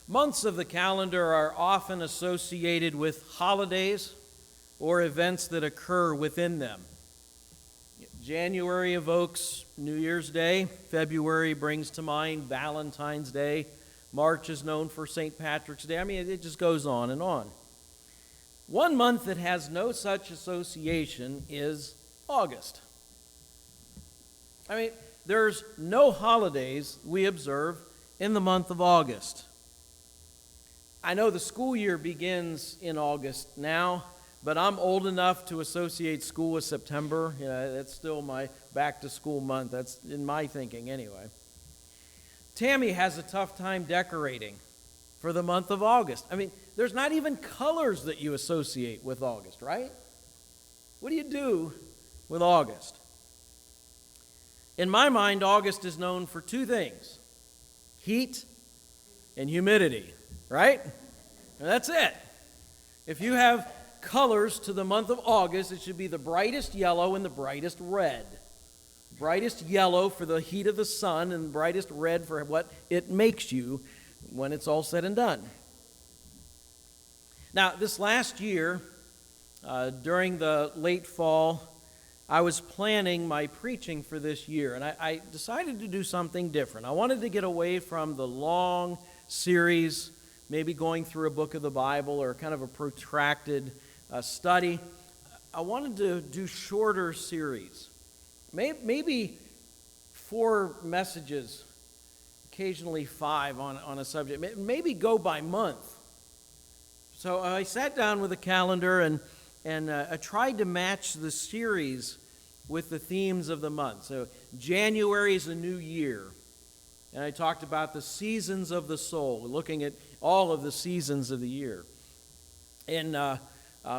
Months of the calendar are often associated with holidays or events that occur within them. January evokes New Year's Day. February brings to mind Valentine's Day. March is known for St. Patrick's Day. I mean, it just goes on and on. One month that has no such association is August. I mean, there's no holidays we observe in the month of August. I know the school year begins in August now, but I'm old enough to associate school with September. That's still my back-to-school month. That's in my thinking anyway. Tammy has a tough time decorating for the month of August. I mean, there's not even colors that you associate with August, right? What do you do with August? In my mind, August is known for two things: heat and humidity, right? And that's it. If you have colors to the month of August, it should be the brightest yellow and the brightest red. Brightest yellow for the heat of the sun and brightest red for what it makes you when it's all said and done. Now, this last year, during the late fall, I was planning my preaching for this year, and I decided to do something different. I wanted to get away from the long series, maybe going through a book of the Bible or kind of a protracted study. I wanted to do shorter series, maybe 4 messages, occasionally 5 on a subject, maybe go by month. So I sat down with a calendar and I tried to match the series with the themes of the month. So January is a new year, and I talked about the seasons of the soul, looking at all of the seasons of the year. In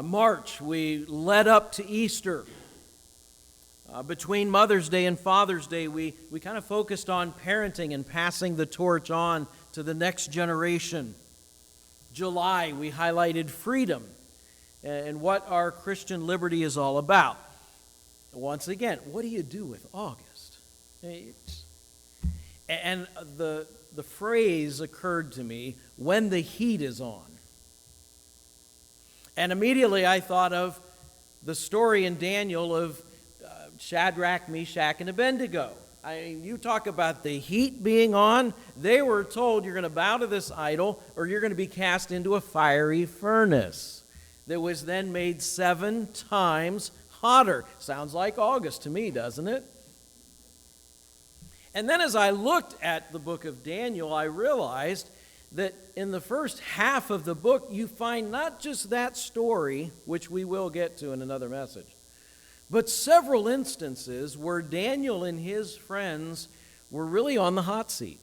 March, we led up to Easter. Between Mother's Day and Father's Day, we kind of focused on parenting and passing the torch on to the next generation. July, we highlighted freedom and what our Christian liberty is all about. Once again, what do you do with August? And the phrase occurred to me, when the heat is on. And immediately I thought of the story in Daniel of Shadrach, Meshach, and Abednego. I mean, you talk about the heat being on. They were told, you're going to bow to this idol or you're going to be cast into a fiery furnace that was then made 7 times hotter. Sounds like August to me, doesn't it? And then as I looked at the book of Daniel, I realized that in the first half of the book, you find not just that story, which we will get to in another message, but several instances where Daniel and his friends were really on the hot seat.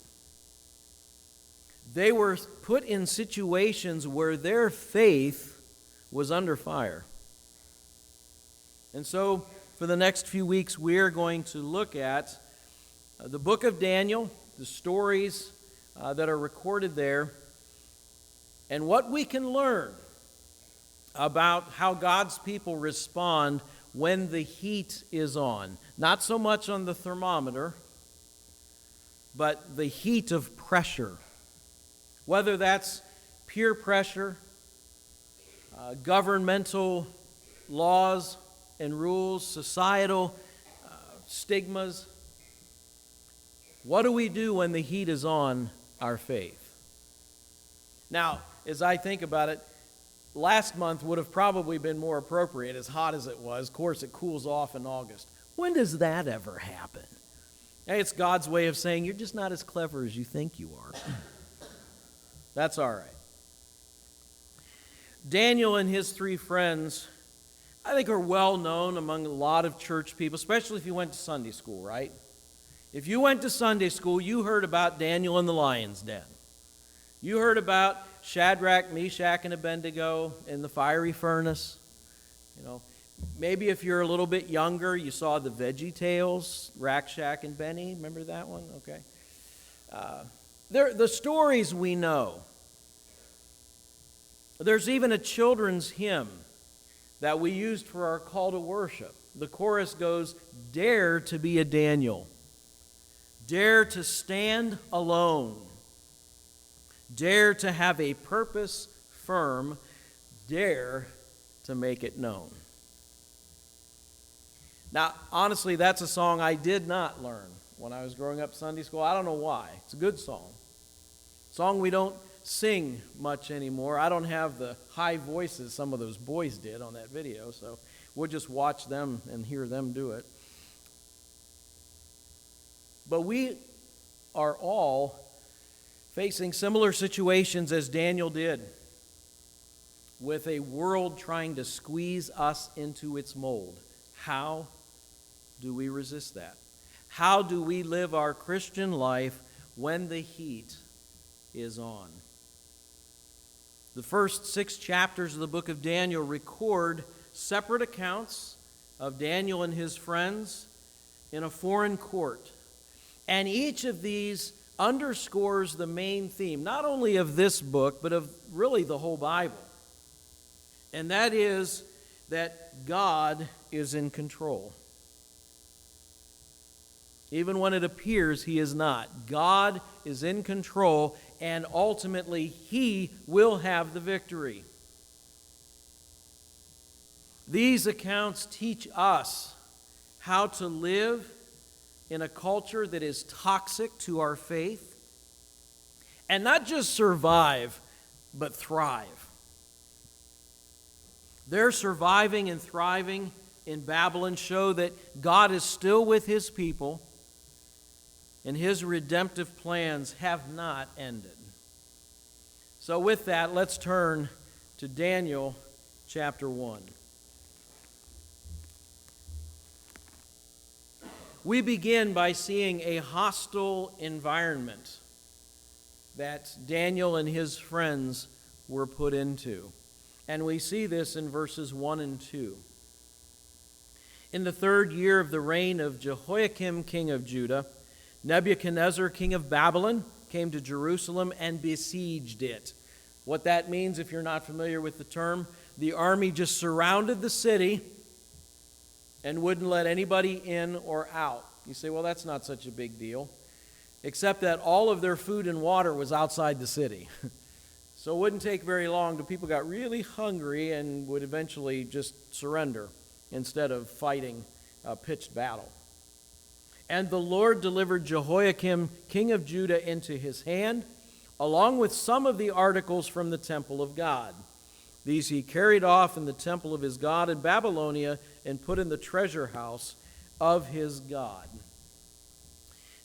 They were put in situations where their faith was under fire. And so, for the next few weeks, we're going to look at the book of Daniel, the stories that are recorded there, and what we can learn about how God's people respond when the heat is on. Not so much on the thermometer, but the heat of pressure. Whether that's peer pressure, governmental laws and rules, societal stigmas. What do we do when the heat is on our faith? Now, as I think about it, last month would have probably been more appropriate, as hot as it was. Of course, it cools off in August. When does that ever happen? Hey, it's God's way of saying, you're just not as clever as you think you are. That's all right. Daniel and his 3 friends, I think, are well known among a lot of church people, especially if you went to Sunday school, right? If you went to Sunday school, you heard about Daniel in the lion's den. You heard about Shadrach, Meshach, and Abednego in the fiery furnace. Maybe if you're a little bit younger, you saw the Veggie Tales, Rack, Shack, and Benny. Remember that one? Okay. They're the stories we know. There's even a children's hymn that we used for our call to worship. The chorus goes, "Dare to be a Daniel. Dare to stand alone. Dare to have a purpose firm. Dare to make it known. Now, honestly, that's a song I did not learn when I was growing up Sunday school. I don't know why. It's a good song. Song we don't sing much anymore. I don't have the high voices some of those boys did on that video, so we'll just watch them and hear them do it. But we are all facing similar situations as Daniel did, with a world trying to squeeze us into its mold. How do we resist that? How do we live our Christian life when the heat is on? The first 6 chapters of the book of Daniel record separate accounts of Daniel and his friends in a foreign court. And each of these underscores the main theme, not only of this book, but of really the whole Bible. And that is that God is in control. Even when it appears He is not. God is in control, and ultimately He will have the victory. These accounts teach us how to live in a culture that is toxic to our faith, and not just survive, but thrive. Their surviving and thriving in Babylon show that God is still with His people, and His redemptive plans have not ended. So with that, let's turn to Daniel chapter 1. We begin by seeing a hostile environment that Daniel and his friends were put into. And we see this in verses 1 and 2. In the 3rd year of the reign of Jehoiakim, king of Judah, Nebuchadnezzar, king of Babylon, came to Jerusalem and besieged it. What that means, if you're not familiar with the term, the army just surrounded the city and wouldn't let anybody in or out. You say, well, that's not such a big deal, except that all of their food and water was outside the city. So it wouldn't take very long till people got really hungry and would eventually just surrender instead of fighting a pitched battle. And the Lord delivered Jehoiakim, king of Judah, into his hand, along with some of the articles from the temple of God. These he carried off in the temple of his God in Babylonia and put in the treasure house of his God.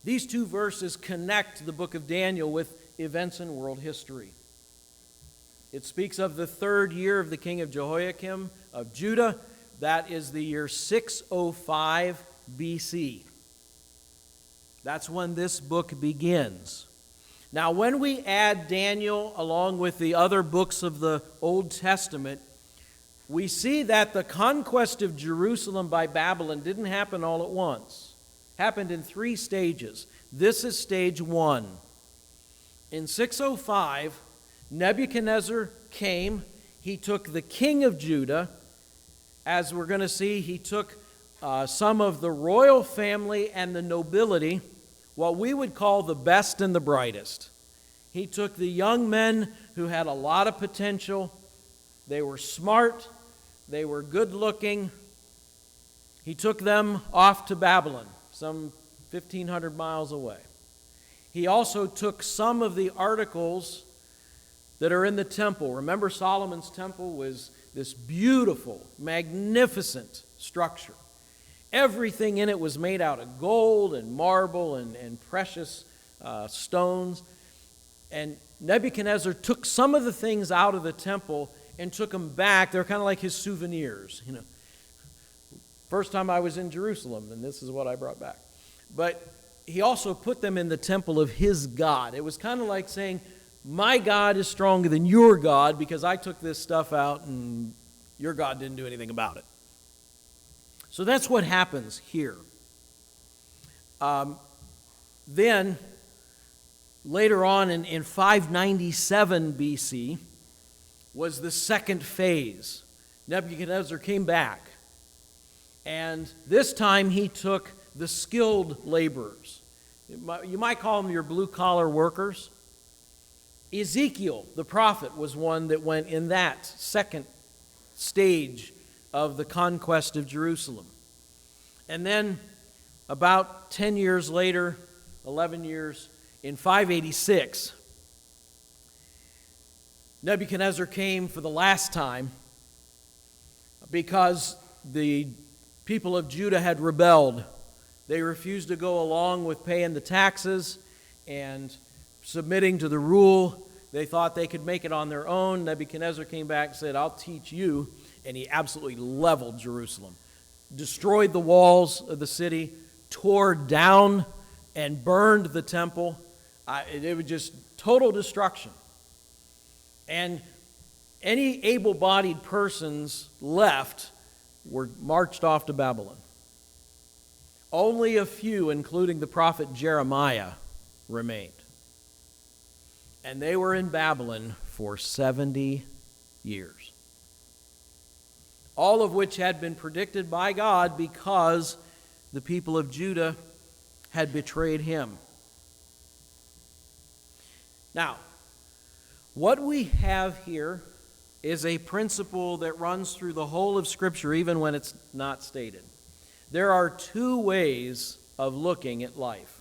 These 2 verses connect the book of Daniel with events in world history. It speaks of the 3rd year of the king of Jehoiakim of Judah. That is the year 605 BC. That's when this book begins. Now, when we add Daniel along with the other books of the Old Testament, we see that the conquest of Jerusalem by Babylon didn't happen all at once. It happened in 3 stages. This is stage 1. In 605, Nebuchadnezzar came. He took the king of Judah. As we're going to see, he took some of the royal family and the nobility, what we would call the best and the brightest. He took the young men who had a lot of potential. They were smart. They were good looking. He took them off to Babylon, some 1,500 miles away. He also took some of the articles that are in the temple. Remember, Solomon's temple was this beautiful, magnificent structure. Everything in it was made out of gold and marble and precious stones. And Nebuchadnezzar took some of the things out of the temple and took them back. They're kind of like his souvenirs. First time I was in Jerusalem, and this is what I brought back. But he also put them in the temple of his God. It was kind of like saying, my God is stronger than your God because I took this stuff out and your God didn't do anything about it. So that's what happens here. Then, later on in 597 BC, was the second phase. Nebuchadnezzar came back. And this time he took the skilled laborers. You might call them your blue-collar workers. Ezekiel, the prophet, was one that went in that second stage of the conquest of Jerusalem. And then about 10 years later, 11 years, in 586, Nebuchadnezzar came for the last time because the people of Judah had rebelled. They refused to go along with paying the taxes and submitting to the rule. They thought they could make it on their own. Nebuchadnezzar came back and said, "I'll teach you." And he absolutely leveled Jerusalem, destroyed the walls of the city, tore down and burned the temple. It was just total destruction. And any able-bodied persons left were marched off to Babylon. Only a few, including the prophet Jeremiah, remained. And they were in Babylon for 70 years. All of which had been predicted by God because the people of Judah had betrayed him. Now, what we have here is a principle that runs through the whole of Scripture, even when it's not stated. There are two ways of looking at life.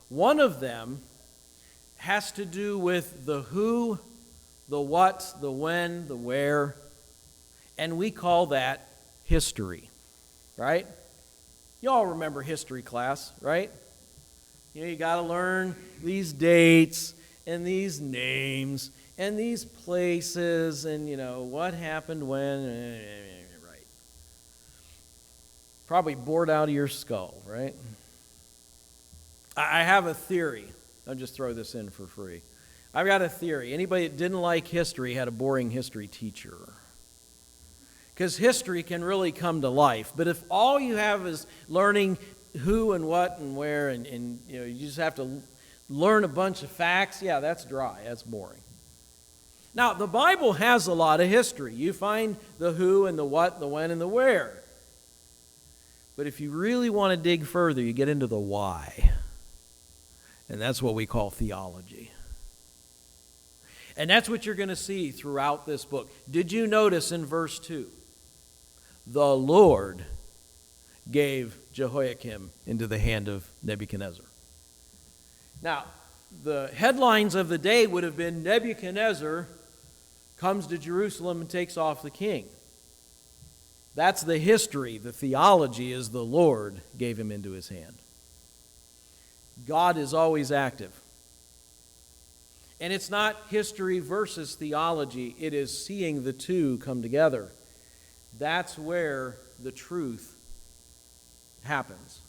One of them has to do with the who, the what, the when, the where, and we call that history, right? You all remember history class, right? You got to learn these dates and these names and these places and, what happened when, right? Probably bored out of your skull, right? I have a theory. I'll just throw this in for free. I've got a theory. Anybody that didn't like history had a boring history teacher. Because history can really come to life. But if all you have is learning who and what and where and you just have to learn a bunch of facts, yeah, that's dry. That's boring. Now, the Bible has a lot of history. You find the who and the what, the when and the where. But if you really want to dig further, you get into the why. And that's what we call theology. And that's what you're going to see throughout this book. Did you notice in verse 2? The Lord gave Jehoiakim into the hand of Nebuchadnezzar. Now, the headlines of the day would have been Nebuchadnezzar comes to Jerusalem and takes off the king. That's the history. The theology is the Lord gave him into his hand. God is always active. And it's not history versus theology. It is seeing the two come together. That's where the truth happens.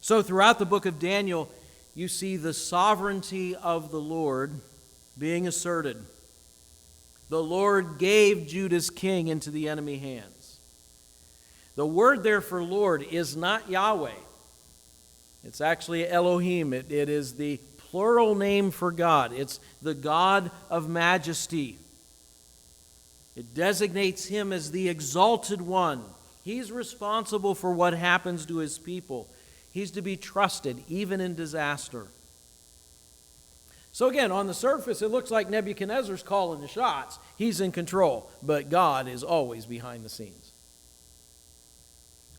So throughout the book of Daniel, you see the sovereignty of the Lord being asserted. The Lord gave Judah's king into the enemy hands. The word there for Lord is not Yahweh. It's actually Elohim. It is the plural name for God. It's the God of majesty. It designates him as the exalted one. He's responsible for what happens to his people. He's to be trusted even in disaster. So again, on the surface, it looks like Nebuchadnezzar's calling the shots. He's in control, but God is always behind the scenes.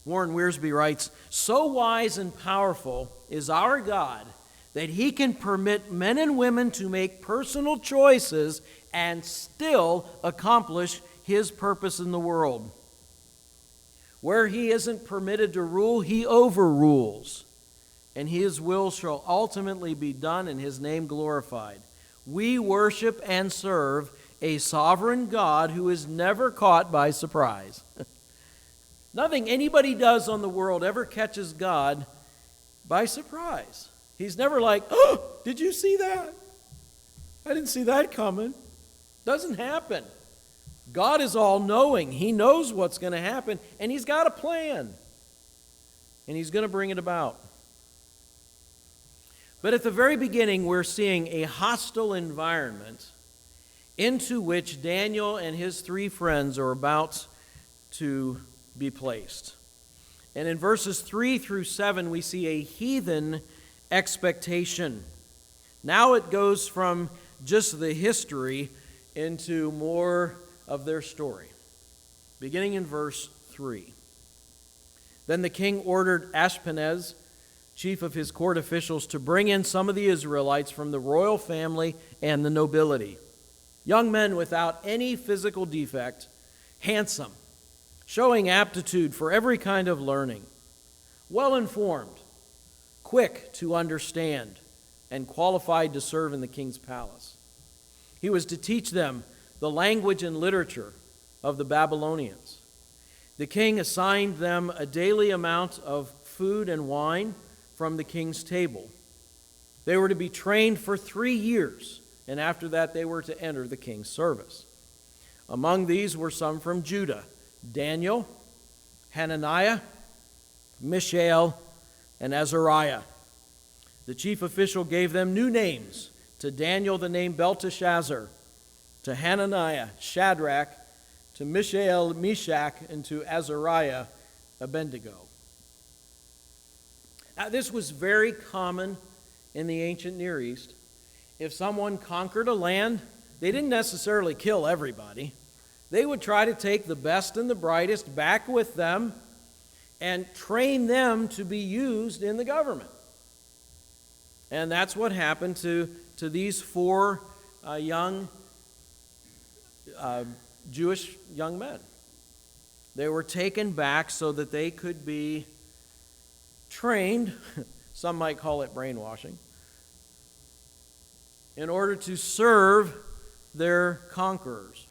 Warren Wiersbe writes, "So wise and powerful is our God that he can permit men and women to make personal choices and still accomplish his purpose in the world. Where he isn't permitted to rule, he overrules, and his will shall ultimately be done and his name glorified. We worship and serve a sovereign God who is never caught by surprise." Nothing anybody does on the world ever catches God by surprise. He's never like, "Oh, did you see that? I didn't see that coming." Doesn't happen. God is all-knowing. He knows what's going to happen, and he's got a plan. And he's going to bring it about. But at the very beginning, we're seeing a hostile environment into which Daniel and his three friends are about to be placed. And in verses 3 through 7, we see a heathen expectation. Now it goes from just the history into more of their story. Beginning in verse 3. Then the king ordered Ashpenaz, chief of his court officials, to bring in some of the Israelites from the royal family and the nobility. Young men without any physical defect, handsome, showing aptitude for every kind of learning, well-informed, quick to understand, and qualified to serve in the king's palace. He was to teach them the language and literature of the Babylonians. The king assigned them a daily amount of food and wine from the king's table. They were to be trained for 3 years, and after that they were to enter the king's service. Among these were some from Judah: Daniel, Hananiah, Mishael, and Azariah. The chief official gave them new names. To Daniel the name Belteshazzar, to Hananiah Shadrach, to Mishael Meshach, and to Azariah Abednego. Now, this was very common in the ancient Near East. If someone conquered a land, they didn't necessarily kill everybody. They would try to take the best and the brightest back with them and train them to be used in the government. And that's what happened to these 4 young Jewish young men. They were taken back so that they could be trained, some might call it brainwashing, in order to serve their conquerors.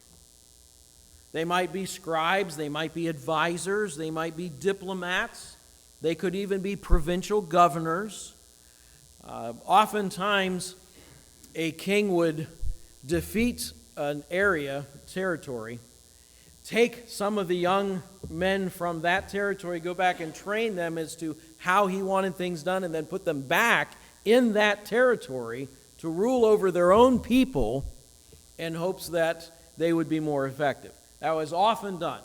They might be scribes, they might be advisors, they might be diplomats, they could even be provincial governors. Oftentimes, a king would defeat an area, territory, take some of the young men from that territory, go back and train them as to how he wanted things done, and then put them back in that territory to rule over their own people in hopes that they would be more effective. That was often done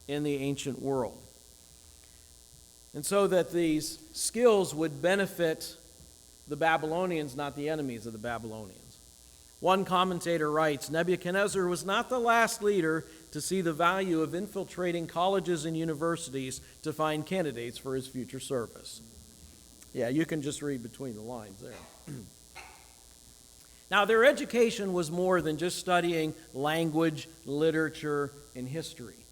in the ancient world. And so that these skills would benefit the Babylonians, not the enemies of the Babylonians. One commentator writes, Nebuchadnezzar was not the last leader to see the value of infiltrating colleges and universities to find candidates for his future service. Yeah, you can just read between the lines there. Now, their education was more than just studying language, literature, and history.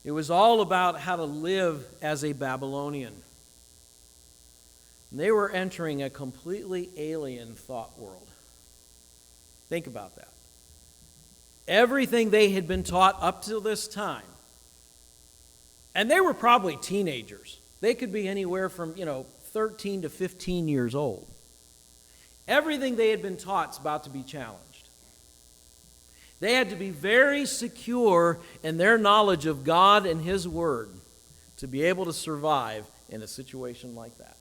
It was all about how to live as a Babylonian. And they were entering a completely alien thought world. Think about that. Everything they had been taught up till this time, and they were probably teenagers. They could be anywhere from, 13 to 15 years old. Everything they had been taught is about to be challenged. They had to be very secure in their knowledge of God and His Word to be able to survive in a situation like that.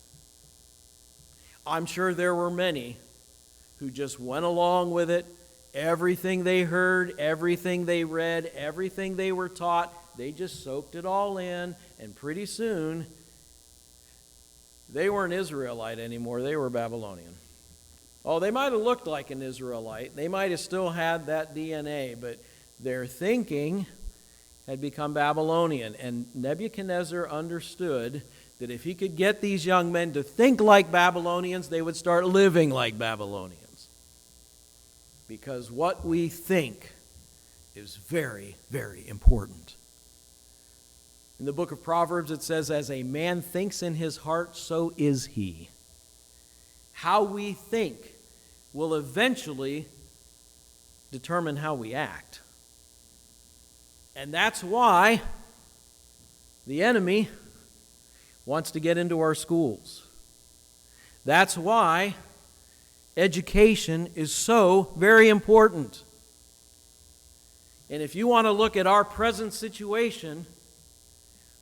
I'm sure there were many who just went along with it. Everything they heard, everything they read, everything they were taught, they just soaked it all in, and pretty soon, they weren't Israelite anymore, they were Babylonian. Oh, they might have looked like an Israelite, they might have still had that DNA, but their thinking had become Babylonian, and Nebuchadnezzar understood that if he could get these young men to think like Babylonians, they would start living like Babylonians. Because what we think is very, very important. In the book of Proverbs, it says, as a man thinks in his heart, so is he. How we think will eventually determine how we act. And that's why the enemy wants to get into our schools. That's why education is so very important. And if you want to look at our present situation,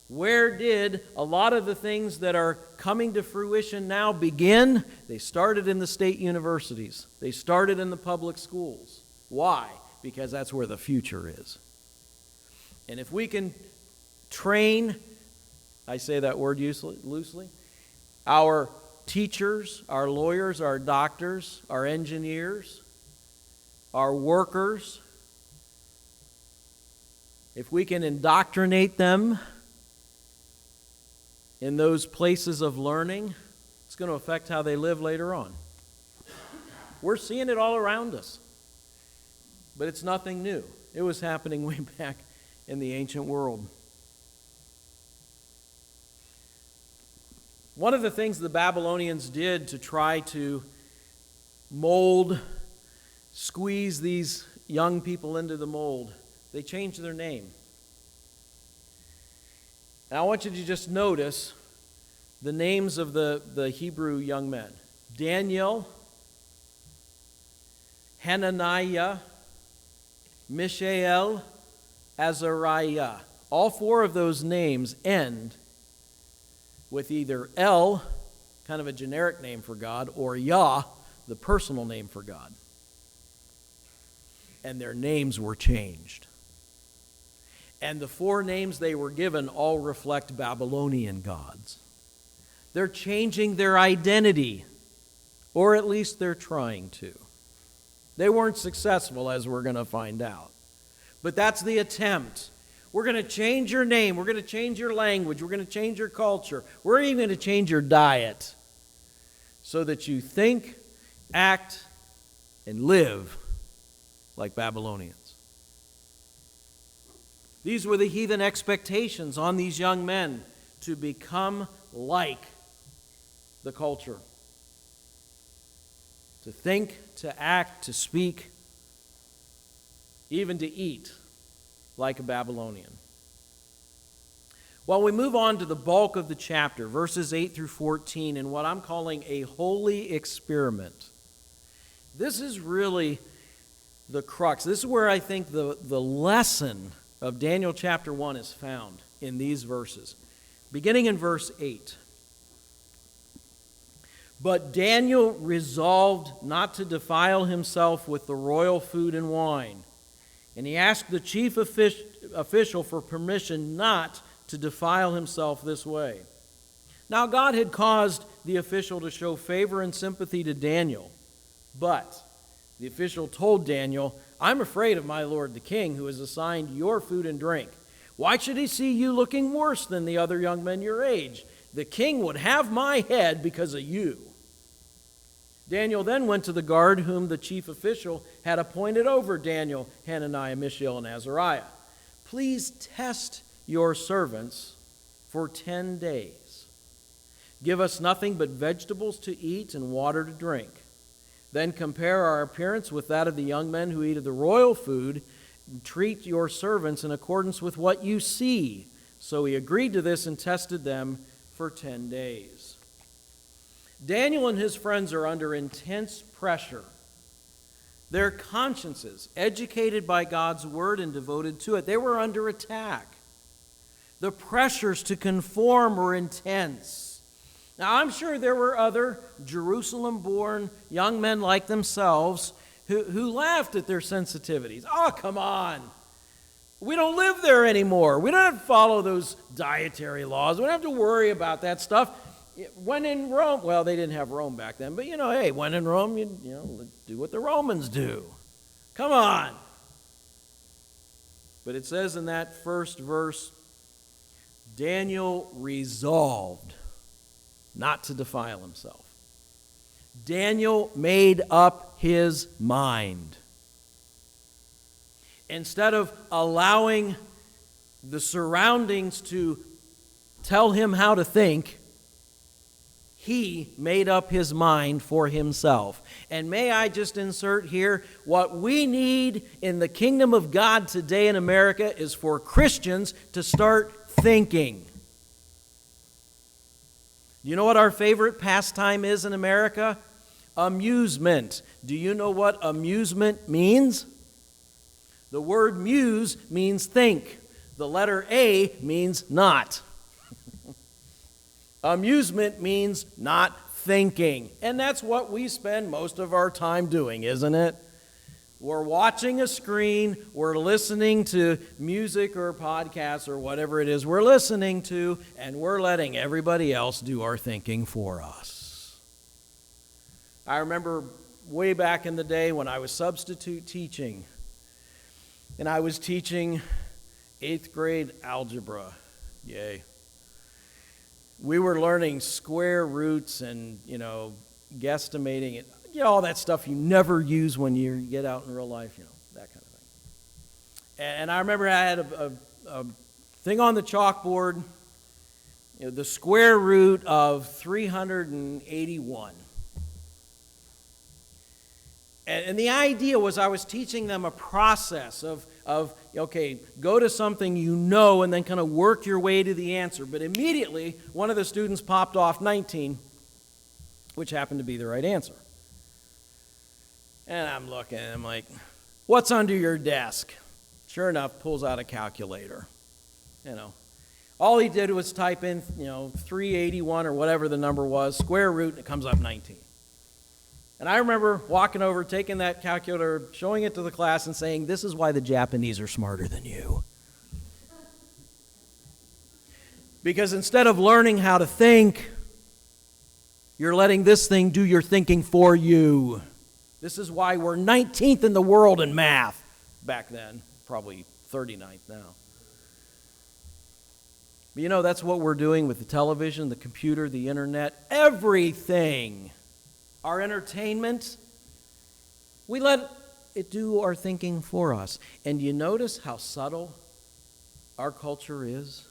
where did a lot of the things that are coming to fruition now begin? They started in the state universities. They started in the public schools. Why? Because that's where the future is. And if we can train, I say that word loosely, our teachers, our lawyers, our doctors, our engineers, our workers, if we can indoctrinate them in those places of learning, it's going to affect how they live later on. We're seeing it all around us. But it's nothing new. It was happening way back in the ancient world. One of the things the Babylonians did to try to mold, squeeze these young people into the mold, they changed their name. And I want you to just notice the names of the Hebrew young men. Daniel, Hananiah, Mishael, Azariah. All four of those names end with either El, kind of a generic name for God, or Yah, the personal name for God. And their names were changed. And the four names they were given all reflect Babylonian gods. They're changing their identity, or at least they're trying to. They weren't successful, as we're going to find out. But that's the attempt. We're going to change your name. We're going to change your language. We're going to change your culture. We're even going to change your diet so that you think, act, and live like Babylonians. These were the heathen expectations on these young men, to become like the culture. To think, to act, to speak, even to eat like a Babylonian. Well, we move on to the bulk of the chapter, verses 8 through 14, in what I'm calling a holy experiment. This is really the crux. This is where I think the lesson of Daniel chapter 1 is found, in these verses. Beginning in verse 8. But Daniel resolved not to defile himself with the royal food and wine. And he asked the chief official for permission not to defile himself this way. Now God had caused the official to show favor and sympathy to Daniel. But the official told Daniel, I'm afraid of my lord the king, who has assigned your food and drink. Why should he see you looking worse than the other young men your age? The king would have my head because of you. Daniel then went to the guard whom the chief official had appointed over Daniel, Hananiah, Mishael, and Azariah. Please test your servants for 10 days. Give us nothing but vegetables to eat and water to drink. Then compare our appearance with that of the young men who eat of the royal food, and treat your servants in accordance with what you see. So he agreed to this and tested them for 10 days. Daniel and his friends are under intense pressure. Their consciences, educated by God's word and devoted to it, they were under attack. The pressures to conform were intense. Now, I'm sure there were other Jerusalem-born young men like themselves who laughed at their sensitivities. Oh, come on. We don't live there anymore. We don't have to follow those dietary laws. We don't have to worry about that stuff. When in Rome, well, they didn't have Rome back then, but hey, when in Rome, you do what the Romans do. Come on. But it says in that first verse, Daniel resolved not to defile himself. Daniel made up his mind. Instead of allowing the surroundings to tell him how to think, he made up his mind for himself. And may I just insert here, what we need in the kingdom of God today in America is for Christians to start thinking. You know what our favorite pastime is in America? Amusement. Do you know what amusement means? The word muse means think. The letter A means not. Amusement means not thinking. And that's what we spend most of our time doing, isn't it? We're watching a screen, we're listening to music or podcasts or whatever it is we're listening to, and we're letting everybody else do our thinking for us. I remember way back in the day when I was substitute teaching, and I was teaching 8th grade algebra. Yay. We were learning square roots and, guesstimating it. All that stuff you never use when you get out in real life, that kind of thing. And I remember I had a thing on the chalkboard, the square root of 381. And the idea was I was teaching them a process of go to something and then kind of work your way to the answer. But immediately, one of the students popped off 19, which happened to be the right answer. And I'm looking, and I'm like, what's under your desk? Sure enough, pulls out a calculator. All he did was type in, 381 or whatever the number was, square root, and it comes up 19. And I remember walking over, taking that calculator, showing it to the class, and saying, this is why the Japanese are smarter than you. Because instead of learning how to think, you're letting this thing do your thinking for you. This is why we're 19th in the world in math. Back then, probably 39th now. But that's what we're doing with the television, the computer, the internet, everything. Our entertainment, we let it do our thinking for us. And you notice how subtle our culture is?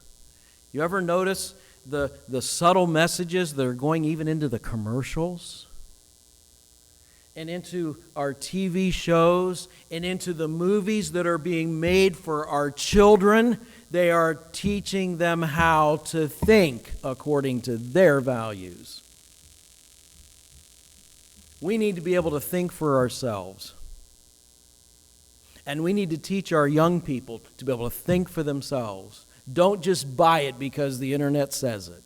You ever notice the subtle messages that are going even into the commercials? And into our TV shows, and into the movies that are being made for our children? They are teaching them how to think according to their values. We need to be able to think for ourselves. And we need to teach our young people to be able to think for themselves. Don't just buy it because the internet says it.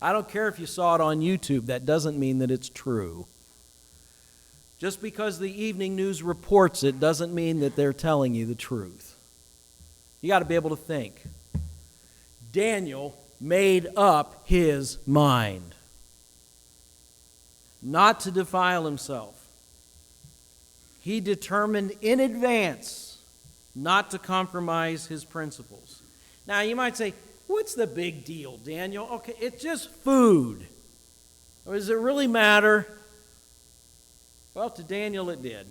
I don't care if you saw it on YouTube. That doesn't mean that it's true. Just because the evening news reports it doesn't mean that they're telling you the truth. You got to be able to think. Daniel made up his mind not to defile himself. He determined in advance not to compromise his principles. Now, you might say, what's the big deal, Daniel? Okay, it's just food. Or does it really matter? Well, to Daniel it did.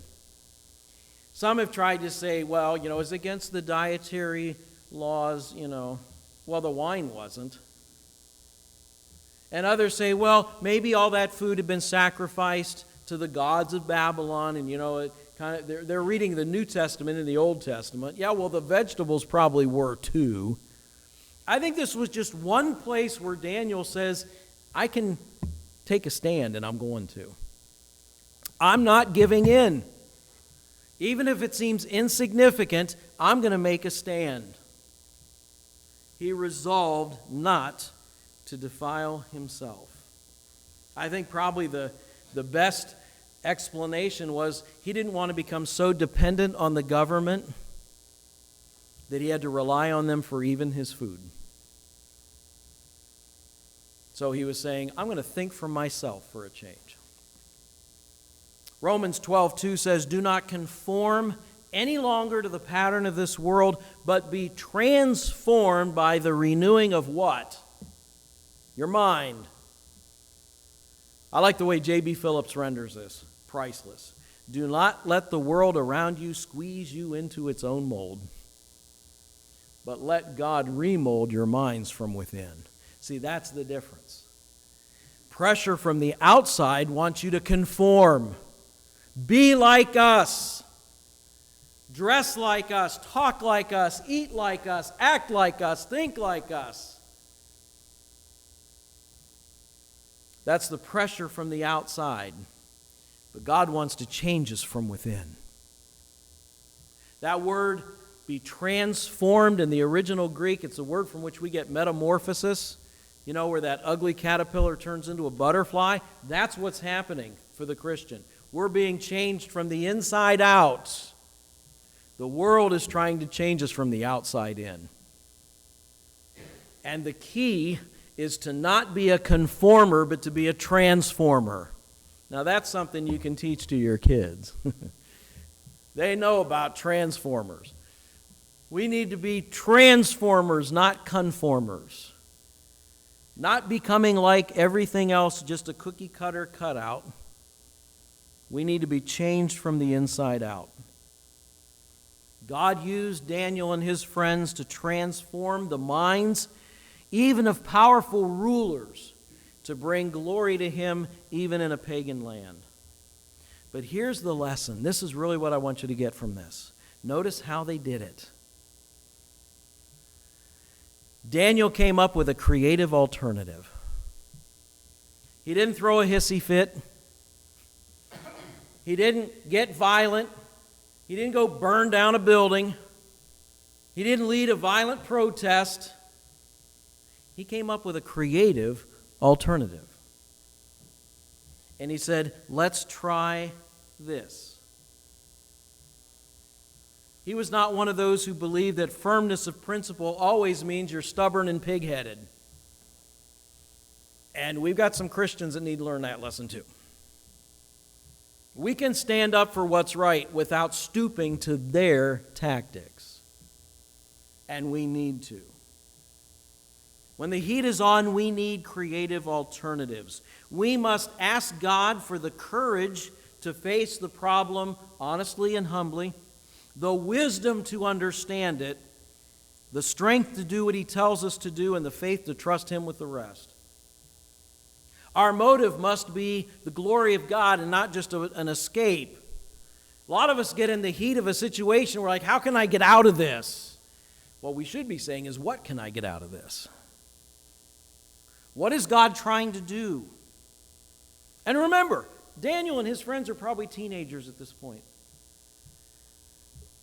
Some have tried to say, well, it's against the dietary laws, Well, the wine wasn't. And others say, well, maybe all that food had been sacrificed to the gods of Babylon, and they're reading the New Testament and the Old Testament. Yeah, well, the vegetables probably were too. I think this was just one place where Daniel says, I can take a stand, and I'm going to. I'm not giving in. Even if it seems insignificant, I'm going to make a stand. He resolved not to defile himself. I think probably the best explanation was he didn't want to become so dependent on the government that he had to rely on them for even his food. So he was saying, I'm going to think for myself for a change. Romans 12:2 says, do not conform any longer to the pattern of this world, but be transformed by the renewing of what? Your mind. I like the way J.B. Phillips renders this. Priceless. Do not let the world around you squeeze you into its own mold, but let God remold your minds from within. See, that's the difference. Pressure from the outside wants you to conform. Be like us. Dress like us. Talk like us. Eat like us. Act like us. Think like us. That's the pressure from the outside. But God wants to change us from within. That word, be transformed, in the original Greek, it's a word from which we get metamorphosis. Where that ugly caterpillar turns into a butterfly. That's what's happening for the Christian. We're being changed from the inside out. The world is trying to change us from the outside in. And the key is to not be a conformer, but to be a transformer. Now that's something you can teach to your kids. They know about transformers. We need to be transformers, not conformers. Not becoming like everything else, just a cookie cutter cutout. We need to be changed from the inside out. God used Daniel and his friends to transform the minds, even of powerful rulers, to bring glory to him, even in a pagan land. But here's the lesson. This is really what I want you to get from this. Notice how they did it. Daniel came up with a creative alternative. He didn't throw a hissy fit. He didn't get violent. He didn't go burn down a building. He didn't lead a violent protest. He came up with a creative alternative. And he said, let's try this. He was not one of those who believed that firmness of principle always means you're stubborn and pig-headed. And we've got some Christians that need to learn that lesson too. We can stand up for what's right without stooping to their tactics. And we need to. When the heat is on, we need creative alternatives. We must ask God for the courage to face the problem honestly and humbly, the wisdom to understand it, the strength to do what He tells us to do, and the faith to trust Him with the rest. Our motive must be the glory of God and not just an escape. A lot of us get in the heat of a situation, we're like, how can I get out of this? What we should be saying is, what can I get out of this? What is God trying to do? And remember, Daniel and his friends are probably teenagers at this point.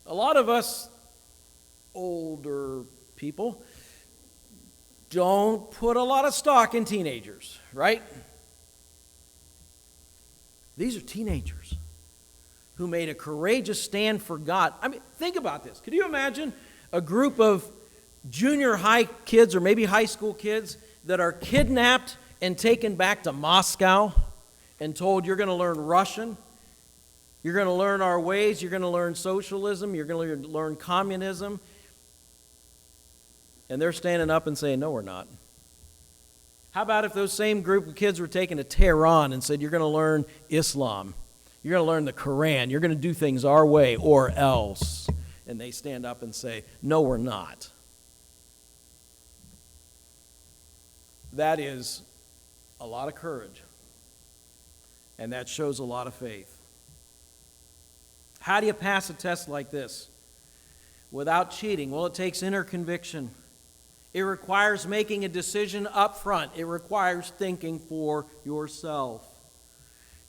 A lot of us older people don't put a lot of stock in teenagers, right? These are teenagers who made a courageous stand for God. I mean, think about this. Could you imagine a group of junior high kids or maybe high school kids that are kidnapped and taken back to Moscow and told, you're going to learn Russian, you're going to learn our ways, you're going to learn socialism, you're going to learn communism, and they're standing up and saying, no, we're not. How about if those same group of kids were taken to Tehran and said, you're going to learn Islam, you're going to learn the Quran, you're going to do things our way or else, and they stand up and say, no, we're not. That is a lot of courage, and that shows a lot of faith. How do you pass a test like this without cheating? Well, it takes inner conviction. It requires making a decision up front. It requires thinking for yourself.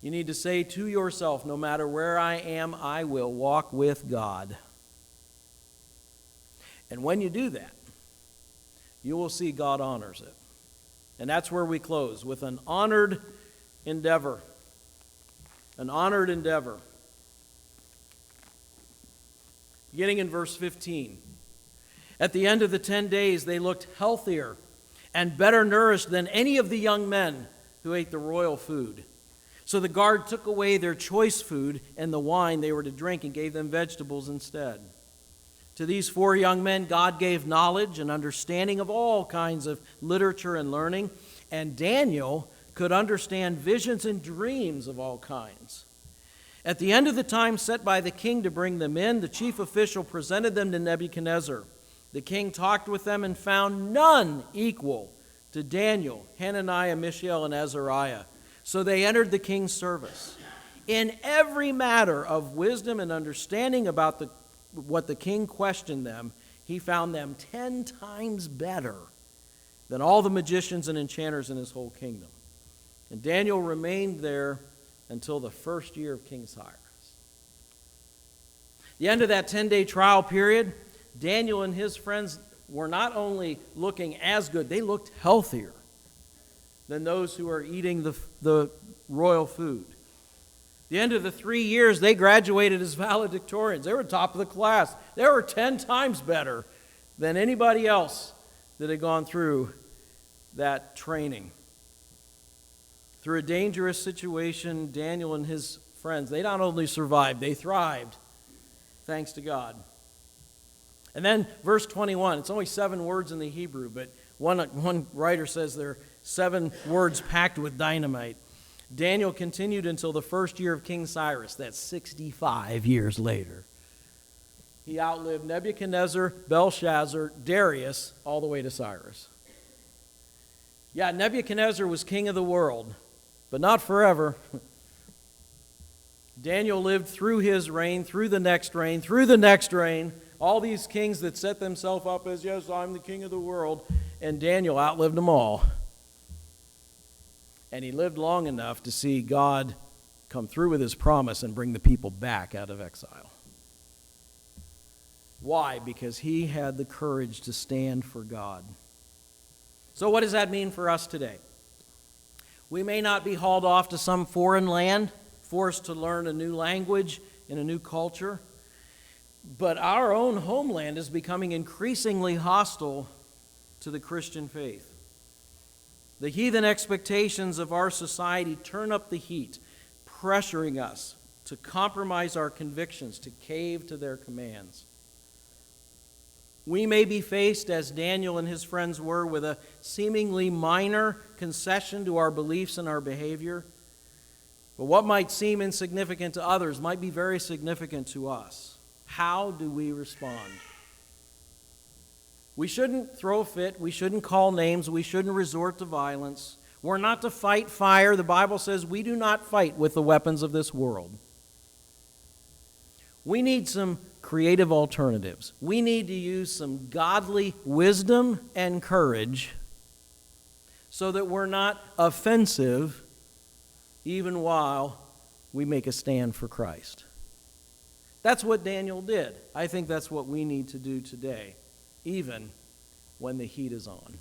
You need to say to yourself, no matter where I am, I will walk with God. And when you do that, you will see God honors it. And that's where we close, with an honored endeavor. An honored endeavor. Beginning in verse 15. At the end of the 10 days, they looked healthier and better nourished than any of the young men who ate the royal food. So the guard took away their choice food and the wine they were to drink and gave them vegetables instead. To these 4 young men, God gave knowledge and understanding of all kinds of literature and learning, and Daniel could understand visions and dreams of all kinds. At the end of the time set by the king to bring them in, the chief official presented them to Nebuchadnezzar. The king talked with them and found none equal to Daniel, Hananiah, Mishael, and Azariah. So they entered the king's service. In every matter of wisdom and understanding about what the king questioned them, he found them 10 times better than all the magicians and enchanters in his whole kingdom. And Daniel remained there until the first year of King Cyrus. The end of that 10-day trial period, Daniel and his friends were not only looking as good, they looked healthier than those who are eating the royal food. The end of the 3 years, they graduated as valedictorians. They were top of the class. They were 10 times better than anybody else that had gone through that training. Through a dangerous situation, Daniel and his friends, they not only survived, they thrived, thanks to God. And then verse 21, it's only 7 words in the Hebrew, but one writer says there are 7 words packed with dynamite. Daniel continued until the first year of King Cyrus. That's 65 years later. He outlived Nebuchadnezzar, Belshazzar, Darius, all the way to Cyrus. Yeah, Nebuchadnezzar was king of the world, but not forever. Daniel lived through his reign, through the next reign, through the next reign. All these kings that set themselves up as, yes, I'm the king of the world. And Daniel outlived them all. And he lived long enough to see God come through with his promise and bring the people back out of exile. Why? Because he had the courage to stand for God. So what does that mean for us today? We may not be hauled off to some foreign land, forced to learn a new language in a new culture, but our own homeland is becoming increasingly hostile to the Christian faith. The heathen expectations of our society turn up the heat, pressuring us to compromise our convictions, to cave to their commands. We may be faced, as Daniel and his friends were, with a seemingly minor concession to our beliefs and our behavior. But what might seem insignificant to others might be very significant to us. How do we respond? We shouldn't throw a fit. We shouldn't call names. We shouldn't resort to violence. We're not to fight fire. The Bible says we do not fight with the weapons of this world. We need some creative alternatives. We need to use some godly wisdom and courage so that we're not offensive even while we make a stand for Christ. That's what Daniel did. I think that's what we need to do today, even when the heat is on.